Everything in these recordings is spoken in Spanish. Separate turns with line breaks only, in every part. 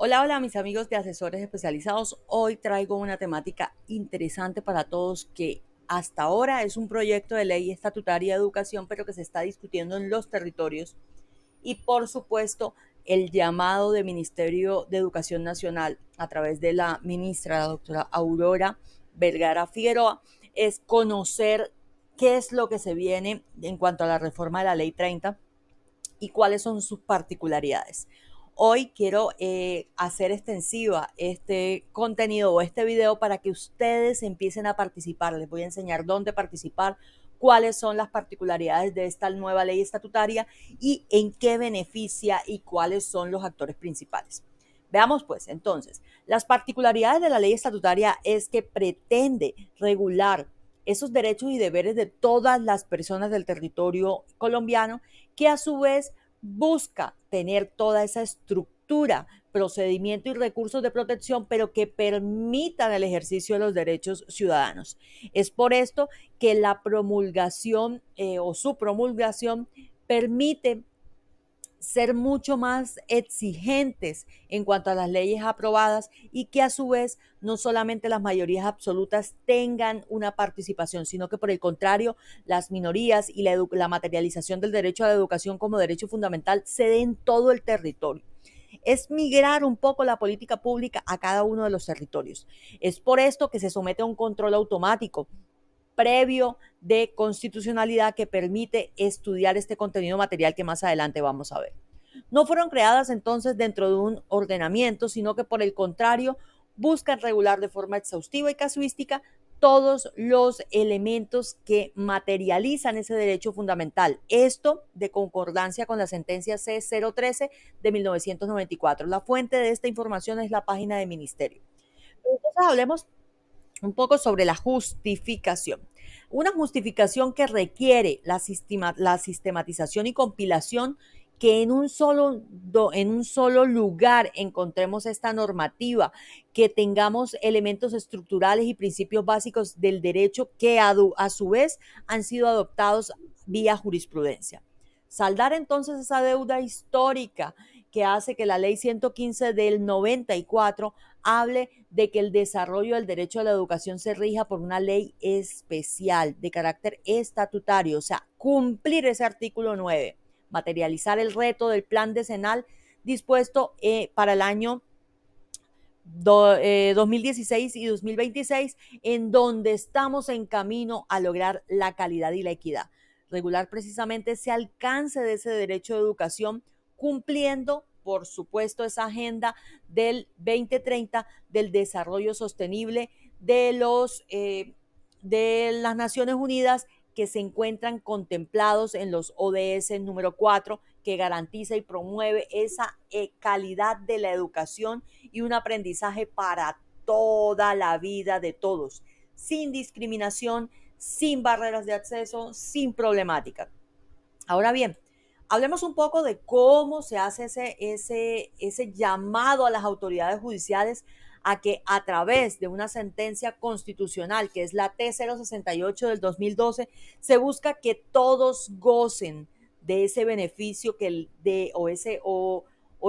Hola, hola mis amigos de asesores especializados. Hoy traigo una temática interesante para todos que hasta ahora es un proyecto de ley estatutaria de educación, pero que se está discutiendo en los territorios. Y por supuesto, el llamado del Ministerio de Educación Nacional a través de la ministra, la doctora Aurora Vergara Figueroa, es conocer qué es lo que se viene en cuanto a la reforma de la Ley 30 y cuáles son sus particularidades. Hoy quiero hacer extensiva este contenido o este video para que ustedes empiecen a participar. Les voy a enseñar dónde participar, cuáles son las particularidades de esta nueva ley estatutaria y en qué beneficia y cuáles son los actores principales. Veamos pues entonces, las particularidades de la ley estatutaria es que pretende regular esos derechos y deberes de todas las personas del territorio colombiano, que a su vez busca tener toda esa estructura, procedimiento y recursos de protección, pero que permitan el ejercicio de los derechos ciudadanos. Es por esto que la promulgación o su promulgación permite ser mucho más exigentes en cuanto a las leyes aprobadas y que a su vez no solamente las mayorías absolutas tengan una participación, sino que por el contrario las minorías y la materialización del derecho a la educación como derecho fundamental se dé en todo el territorio. Es migrar un poco la política pública a cada uno de los territorios. Es por esto que se somete a un control automático previo de constitucionalidad que permite estudiar este contenido material que más adelante vamos a ver. No fueron creadas entonces dentro de un ordenamiento, sino que por el contrario buscan regular de forma exhaustiva y casuística todos los elementos que materializan ese derecho fundamental. Esto de concordancia con la sentencia C013 de 1994. La fuente de esta información es la página del ministerio. Entonces hablemos un poco sobre la justificación. Una justificación que requiere la sistematización y compilación, que en un solo lugar encontremos esta normativa, que tengamos elementos estructurales y principios básicos del derecho que a su vez han sido adoptados vía jurisprudencia. Saldar entonces esa deuda histórica que hace que la ley 115 del 94 hable de que el desarrollo del derecho a la educación se rija por una ley especial de carácter estatutario, o sea, cumplir ese artículo 9, materializar el reto del plan decenal dispuesto para el año 2016 y 2026, en donde estamos en camino a lograr la calidad y la equidad. Regular precisamente ese alcance de ese derecho de educación, cumpliendo, por supuesto, esa agenda del 2030 del desarrollo sostenible de las Naciones Unidas, que se encuentran contemplados en los ODS número 4, que garantiza y promueve esa calidad de la educación y un aprendizaje para toda la vida de todos, sin discriminación, sin barreras de acceso, sin problemática. Ahora bien, hablemos un poco de cómo se hace ese llamado a las autoridades judiciales a que a través de una sentencia constitucional, que es la T068 del 2012, se busca que todos gocen de ese beneficio o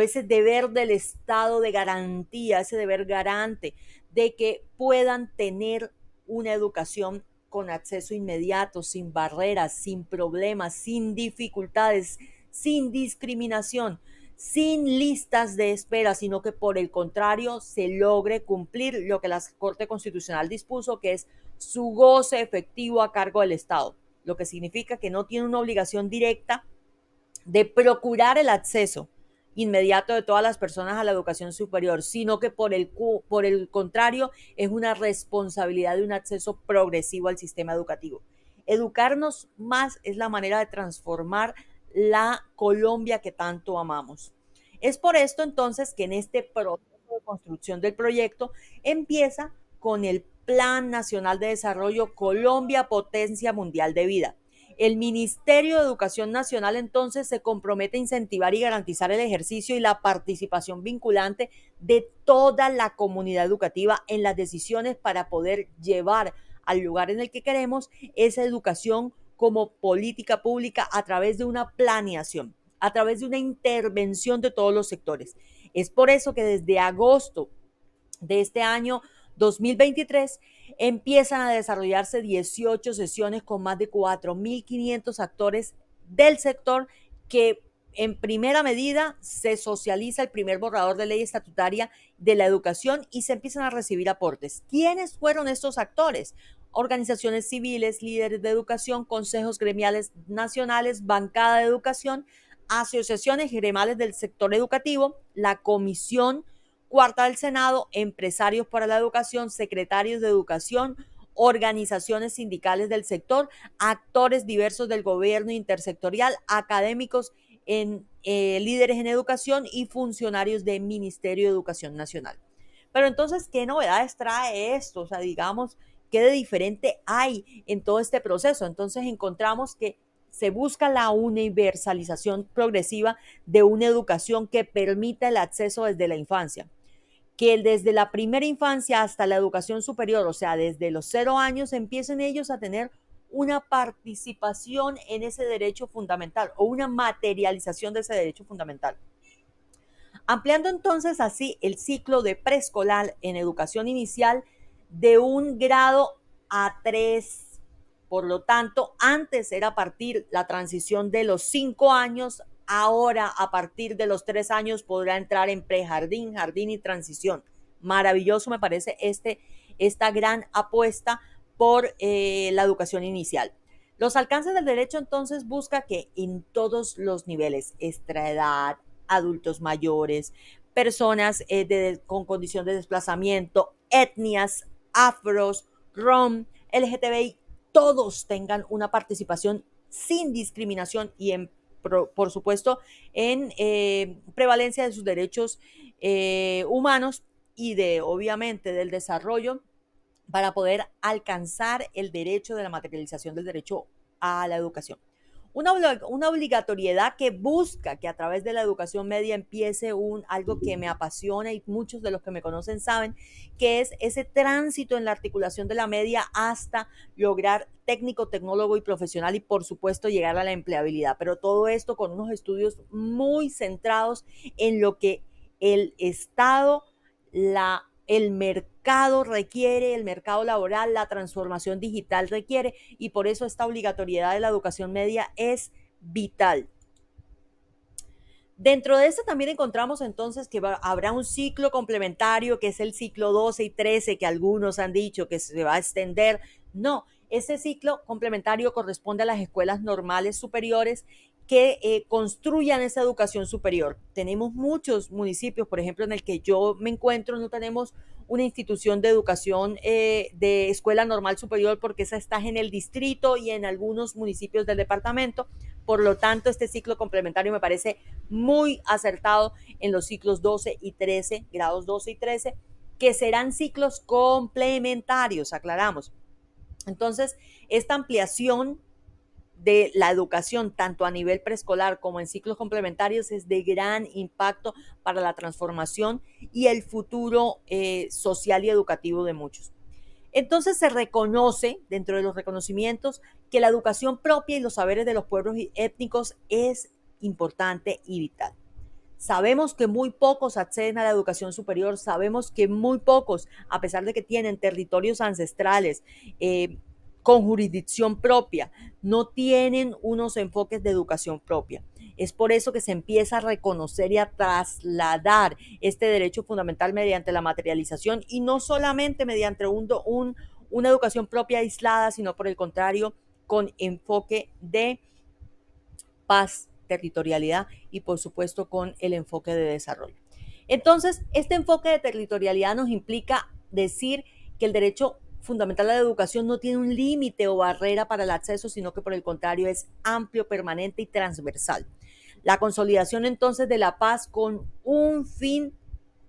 ese deber del Estado de garantía, ese deber garante de que puedan tener una educación con acceso inmediato, sin barreras, sin problemas, sin dificultades, sin discriminación, sin listas de espera, sino que por el contrario se logre cumplir lo que la Corte Constitucional dispuso, que es su goce efectivo a cargo del Estado, lo que significa que no tiene una obligación directa de procurar el acceso inmediato de todas las personas a la educación superior, sino que por el contrario es una responsabilidad de un acceso progresivo al sistema educativo. Educarnos más es la manera de transformar la Colombia que tanto amamos. Es por esto entonces que en este proceso de construcción del proyecto empieza con el Plan Nacional de Desarrollo Colombia Potencia Mundial de Vida. El Ministerio de Educación Nacional entonces se compromete a incentivar y garantizar el ejercicio y la participación vinculante de toda la comunidad educativa en las decisiones para poder llevar al lugar en el que queremos esa educación como política pública a través de una planeación, a través de una intervención de todos los sectores. Es por eso que desde agosto de este año 2023 empiezan a desarrollarse 18 sesiones con más de 4.500 actores del sector que en primera medida se socializa el primer borrador de ley estatutaria de la educación y se empiezan a recibir aportes. ¿Quiénes fueron estos actores? Organizaciones civiles, líderes de educación, consejos gremiales nacionales, bancada de educación, asociaciones gremiales del sector educativo, la Comisión Cuarta del Senado, empresarios para la educación, secretarios de educación, organizaciones sindicales del sector, actores diversos del gobierno intersectorial, académicos líderes en educación y funcionarios del Ministerio de Educación Nacional. Pero entonces, ¿qué novedades trae esto? O sea, digamos, ¿qué de diferente hay en todo este proceso? Entonces encontramos que se busca la universalización progresiva de una educación que permita el acceso desde la infancia, que desde la primera infancia hasta la educación superior, o sea, desde los 0 años, empiecen ellos a tener una participación en ese derecho fundamental o una materialización de ese derecho fundamental. Ampliando entonces así el ciclo de preescolar en educación inicial de un grado a 3. Por lo tanto, antes era a partir la transición de los 5 años, ahora a partir de los 3 años podrá entrar en prejardín, jardín y transición. Maravilloso me parece esta gran apuesta por la educación inicial. Los alcances del derecho entonces busca que en todos los niveles, extraedad, adultos mayores, personas con condición de desplazamiento, etnias, afros, rom, LGTBI, todos tengan una participación sin discriminación y por supuesto en prevalencia de sus derechos humanos y obviamente del desarrollo para poder alcanzar el derecho de la materialización del derecho a la educación. Una obligatoriedad que busca que a través de la educación media empiece algo que me apasiona y muchos de los que me conocen saben, que es ese tránsito en la articulación de la media hasta lograr técnico, tecnólogo y profesional y por supuesto llegar a la empleabilidad. Pero todo esto con unos estudios muy centrados en lo que el Estado, el mercado requiere, el mercado laboral, la transformación digital requiere y por eso esta obligatoriedad de la educación media es vital. Dentro de esto también encontramos entonces que habrá un ciclo complementario que es el ciclo 12 y 13 que algunos han dicho que se va a extender. No, ese ciclo complementario corresponde a las escuelas normales superiores que construyan esa educación superior. Tenemos muchos municipios, por ejemplo, en el que yo me encuentro, no tenemos una institución de educación de escuela normal superior porque esa está en el distrito y en algunos municipios del departamento. Por lo tanto, este ciclo complementario me parece muy acertado en los ciclos 12 y 13, grados 12 y 13, que serán ciclos complementarios, aclaramos. Entonces, esta ampliación de la educación, tanto a nivel preescolar como en ciclos complementarios, es de gran impacto para la transformación y el futuro social y educativo de muchos. Entonces se reconoce, dentro de los reconocimientos, que la educación propia y los saberes de los pueblos étnicos es importante y vital. Sabemos que muy pocos acceden a la educación superior, sabemos que muy pocos, a pesar de que tienen territorios ancestrales, con jurisdicción propia, no tienen unos enfoques de educación propia. Es por eso que se empieza a reconocer y a trasladar este derecho fundamental mediante la materialización y no solamente mediante una educación propia aislada, sino por el contrario, con enfoque de paz, territorialidad y por supuesto con el enfoque de desarrollo. Entonces, este enfoque de territorialidad nos implica decir que el derecho fundamental a la educación no tiene un límite o barrera para el acceso, sino que por el contrario es amplio, permanente y transversal. La consolidación entonces de la paz con un fin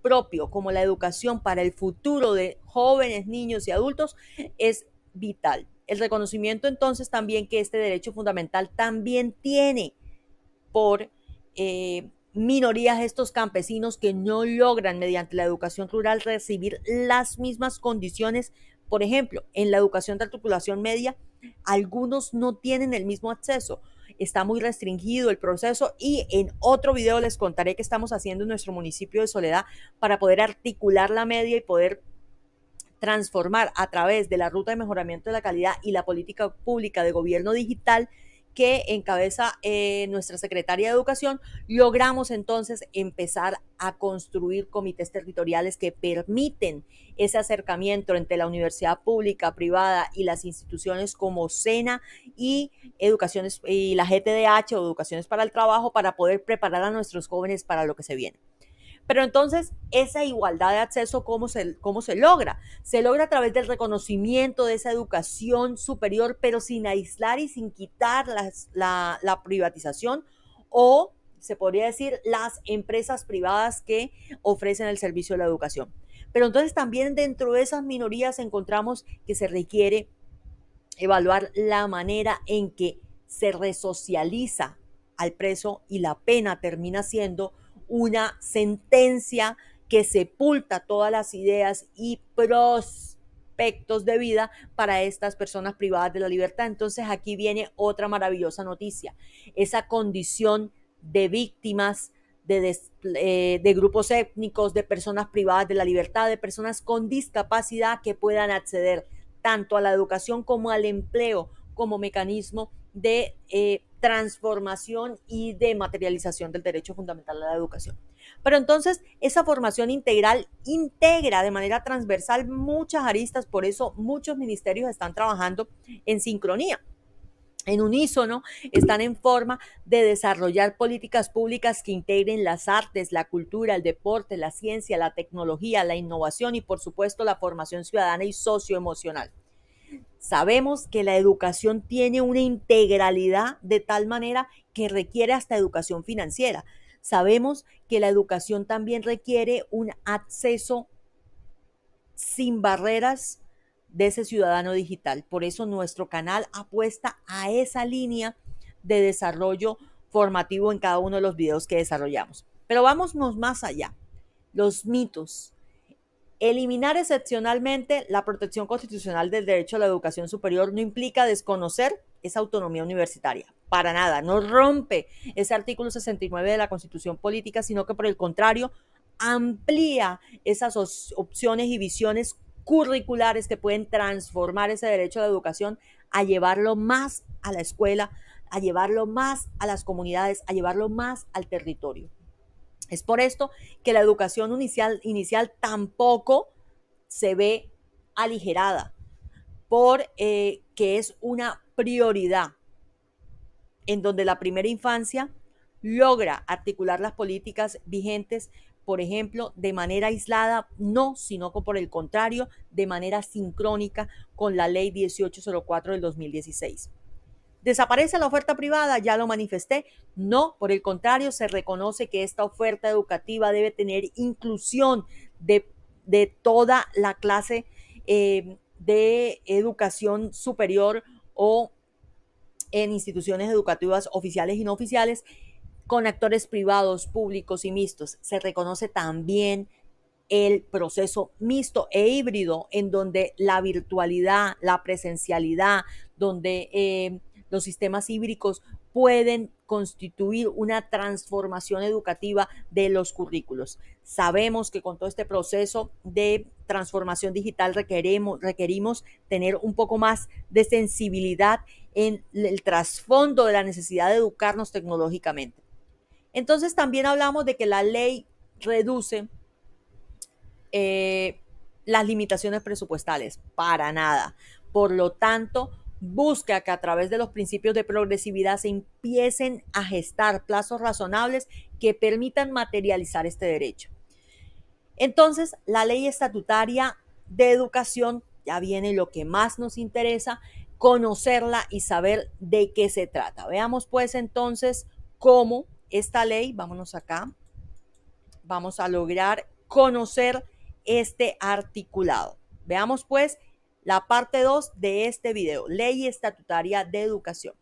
propio, como la educación para el futuro de jóvenes, niños y adultos, es vital. El reconocimiento entonces también que este derecho fundamental también tiene por minorías estos campesinos que no logran mediante la educación rural recibir las mismas condiciones. Por ejemplo, en la educación de articulación media, algunos no tienen el mismo acceso. está muy restringido el proceso y en otro video les contaré qué estamos haciendo en nuestro municipio de Soledad para poder articular la media y poder transformar a través de la ruta de mejoramiento de la calidad y la política pública de gobierno digital que encabeza nuestra secretaria de Educación, logramos entonces empezar a construir comités territoriales que permiten ese acercamiento entre la universidad pública, privada y las instituciones como SENA y Educaciones y la GTDH o Educaciones para el Trabajo para poder preparar a nuestros jóvenes para lo que se viene. Pero entonces, esa igualdad de acceso, cómo se logra? Se logra a través del reconocimiento de esa educación superior, pero sin aislar y sin quitar la privatización o, se podría decir, las empresas privadas que ofrecen el servicio de la educación. Pero entonces también dentro de esas minorías encontramos que se requiere evaluar la manera en que se resocializa al preso y la pena termina siendo una sentencia que sepulta todas las ideas y prospectos de vida para estas personas privadas de la libertad. Entonces aquí viene otra maravillosa noticia, esa condición de víctimas de grupos étnicos, de personas privadas de la libertad, de personas con discapacidad que puedan acceder tanto a la educación como al empleo como mecanismo de transformación y de materialización del derecho fundamental a la educación. Pero entonces esa formación integral integra de manera transversal muchas aristas, por eso muchos ministerios están trabajando en sincronía, en unísono, están en forma de desarrollar políticas públicas que integren las artes, la cultura, el deporte, la ciencia, la tecnología, la innovación y por supuesto la formación ciudadana y socioemocional. Sabemos que la educación tiene una integralidad de tal manera que requiere hasta educación financiera. Sabemos que la educación también requiere un acceso sin barreras de ese ciudadano digital. Por eso nuestro canal apuesta a esa línea de desarrollo formativo en cada uno de los videos que desarrollamos. Pero vámonos más allá. Los mitos. Eliminar excepcionalmente la protección constitucional del derecho a la educación superior no implica desconocer esa autonomía universitaria. Para nada, no rompe ese artículo 69 de la Constitución Política, sino que por el contrario amplía esas opciones y visiones curriculares que pueden transformar ese derecho a la educación a llevarlo más a la escuela, a llevarlo más a las comunidades, a llevarlo más al territorio. Es por esto que la educación inicial tampoco se ve aligerada, porque es una prioridad en donde la primera infancia logra articular las políticas vigentes, por ejemplo, de manera aislada, no, sino que por el contrario, de manera sincrónica con la Ley 1804 del 2016. ¿Desaparece la oferta privada? Ya lo manifesté. No, por el contrario, se reconoce que esta oferta educativa debe tener inclusión de toda la clase de educación superior o en instituciones educativas oficiales y no oficiales, con actores privados, públicos y mixtos. Se reconoce también el proceso mixto e híbrido en donde la virtualidad, la presencialidad, donde los sistemas híbridos pueden constituir una transformación educativa de los currículos. Sabemos que con todo este proceso de transformación digital requerimos tener un poco más de sensibilidad en el trasfondo de la necesidad de educarnos tecnológicamente. Entonces también hablamos de que la ley reduce las limitaciones presupuestales, para nada. Por lo tanto, busca que a través de los principios de progresividad se empiecen a gestar plazos razonables que permitan materializar este derecho. Entonces, la ley estatutaria de educación, ya viene lo que más nos interesa, conocerla y saber de qué se trata. Veamos pues entonces cómo esta ley, vámonos acá, vamos a lograr conocer este articulado. Veamos pues la parte 2 de este video, Ley Estatutaria de Educación.